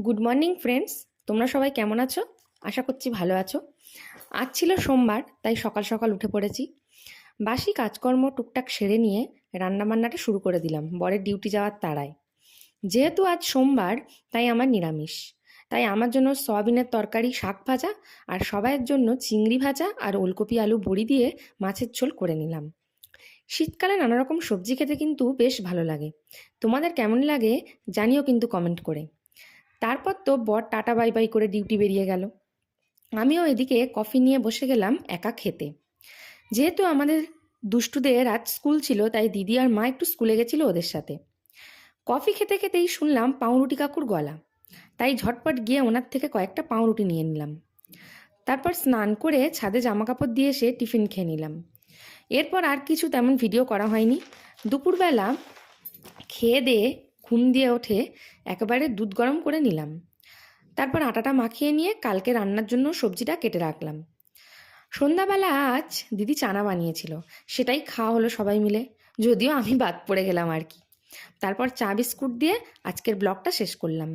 Good morning friends, তোমরা সবাই কেমন আছো? আশা করছি ভালো আছো। আজ ছিল সোমবার, তাই সকাল সকাল উঠে পড়েছি। বাসি কাজকর্ম টুকটাক সেরে নিয়ে রান্নাবান্নাটা শুরু করে দিলাম বরের ডিউটি যাওয়ার তাড়ায়। যেহেতু আজ সোমবার, তাই আমার নিরামিষ। তাই আমার জন্য সয়াবিনের তরকারি, শাক ভাজা, আর সবাইয়ের জন্য চিংড়ি ভাজা আর ওলকপি আলু বড়ি দিয়ে মাছের ঝোল করে নিলাম। শীতকালে নানা রকম সবজি খেতে কিন্তু বেশ ভালো লাগে। তোমাদের কেমন লাগে জানিও কিন্তু কমেন্ট করে। তারপর তো বর টাটা বাই বাই করে ডিউটি বেরিয়ে গেল। আমিও এদিকে কফি নিয়ে বসে গেলাম একা খেতে। যেহেতু আমাদের দুষ্টুদের আজ স্কুল ছিল, তাই দিদি আর মা একটু স্কুলে গেছিল ওদের সাথে। কফি খেতে খেতেই শুনলাম পাউরুটি কাকুর গলা, তাই ঝটপট গিয়ে ওনার থেকে কয়েকটা পাউরুটি নিয়ে নিলাম। তারপর স্নান করে ছাদে জামা কাপড় দিয়ে এসে টিফিন খেয়ে নিলাম। এরপর আর কিছু তেমন ভিডিও করা হয়নি। দুপুরবেলা খেয়ে দিয়ে ঘুম দিয়ে ওঠে একেবারে দুধ গরম করে নিলাম। তারপর আটাটা মাখিয়ে নিয়ে কালকে রান্নার জন্য সবজিটা কেটে রাখলাম। সন্ধ্যাবেলা আজ দিদি চানা বানিয়েছিল, সেটাই খাওয়া হলো সবাই মিলে, যদিও আমি বাদ পড়ে গেলাম আর কি। তারপর চা বিস্কুট দিয়ে আজকের ব্লগটা শেষ করলাম।